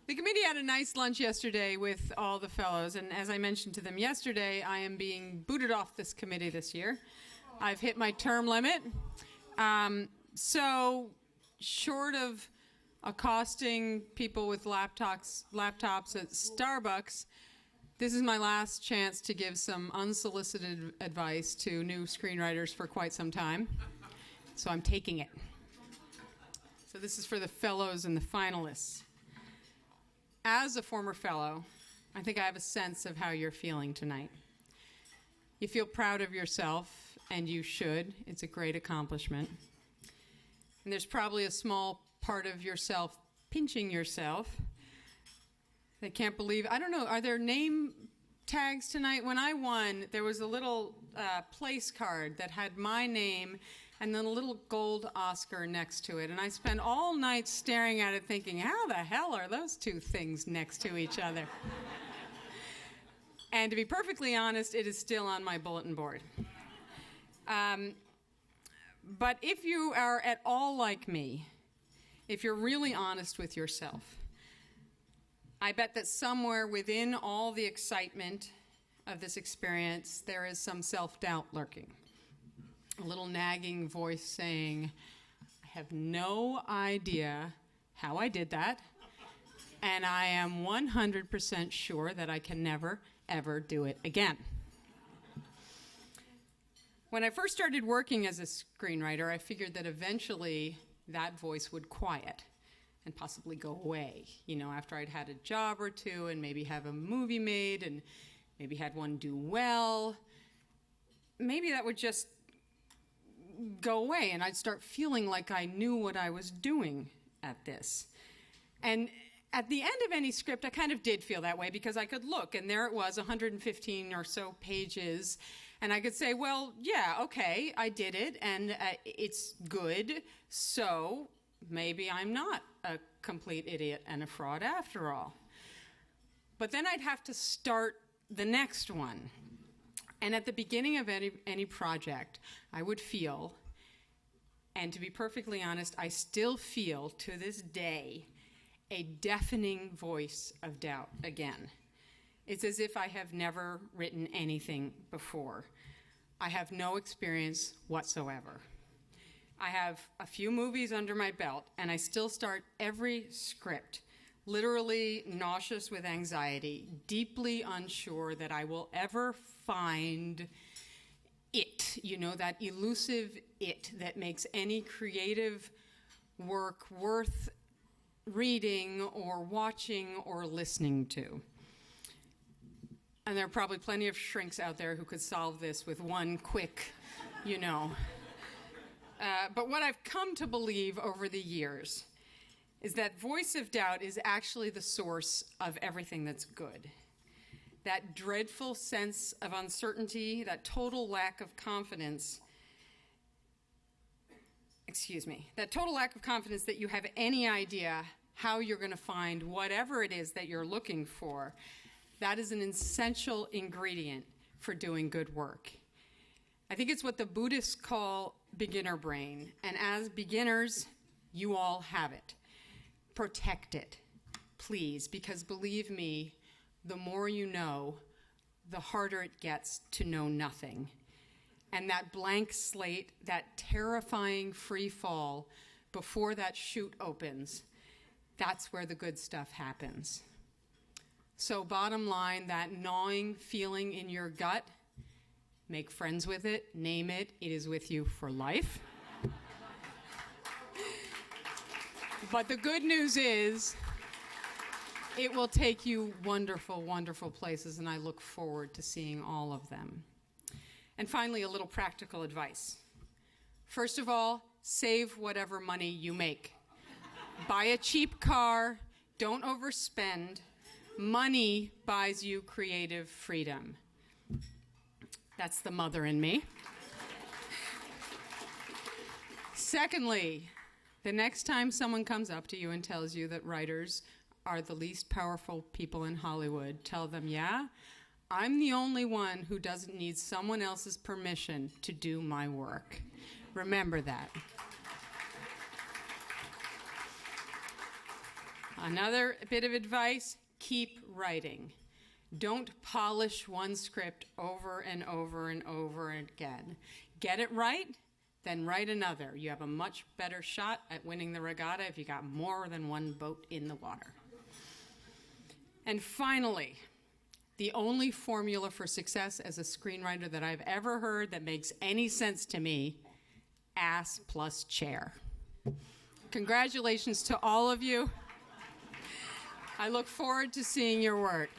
The committee had a nice lunch yesterday with all the fellows, and as I mentioned to them yesterday, I am being booted off this committee this year. I've hit my term limit. So short of accosting people with laptops at Starbucks, this is my last chance to give some unsolicited advice to new screenwriters for quite some time. So I'm taking it. So this is for the fellows and the finalists. As a former fellow, I think I have a sense of how you're feeling tonight. You feel proud of yourself, and you should. It's a great accomplishment. And there's probably a small part of yourself pinching yourself. They can't believe, I don't know, are there name tags tonight? When I won, there was a little place card that had my name and then a little gold Oscar next to it. And I spent all night staring at it thinking, how the hell are those two things next to each other? And to be perfectly honest, it is still on my bulletin board. But if you are at all like me, if you're really honest with yourself, I bet that somewhere within all the excitement of this experience, there is some self-doubt lurking. A little nagging voice saying, I have no idea how I did that, and I am 100% sure that I can never, ever do it again. When I first started working as a screenwriter, I figured that eventually that voice would quiet and possibly go away, after I'd had a job or two and maybe have a movie made and maybe had one do well. Maybe that would just go away and I'd start feeling like I knew what I was doing at this. And at the end of any script, I kind of did feel that way because I could look and there it was, 115 or so pages, and I could say, well, yeah, okay, I did it and it's good, so maybe I'm not a complete idiot and a fraud after all. But then I'd have to start the next one. And at the beginning of any project, I would feel, and to be perfectly honest, I still feel to this day, a deafening voice of doubt again. It's as if I have never written anything before. I have no experience whatsoever. I have a few movies under my belt, and I still start every script literally nauseous with anxiety, deeply unsure that I will ever find it, that elusive it that makes any creative work worth reading or watching or listening to. And there are probably plenty of shrinks out there who could solve this with one quick, But what I've come to believe over the years is that voice of doubt is actually the source of everything that's good. That dreadful sense of uncertainty, that total lack of confidence, that you have any idea how you're going to find whatever it is that you're looking for, that is an essential ingredient for doing good work. I think it's what the Buddhists call beginner brain, and as beginners, you all have it. Protect it, please, because believe me, the more you know, the harder it gets to know nothing. And that blank slate, that terrifying free fall before that chute opens, that's where the good stuff happens. So bottom line, that gnawing feeling in your gut, make friends with it, name it, it is with you for life. But the good news is, it will take you wonderful, wonderful places, and I look forward to seeing all of them. And finally, a little practical advice. First of all, save whatever money you make. Buy a cheap car, don't overspend. Money buys you creative freedom. That's the mother in me. Secondly, the next time someone comes up to you and tells you that writers are the least powerful people in Hollywood, tell them, yeah, I'm the only one who doesn't need someone else's permission to do my work. Remember that. Another bit of advice, keep writing. Don't polish one script over and over and over again. Get it right, then write another. You have a much better shot at winning the regatta if you got more than one boat in the water. And finally, the only formula for success as a screenwriter that I've ever heard that makes any sense to me, ass plus chair. Congratulations to all of you. I look forward to seeing your work.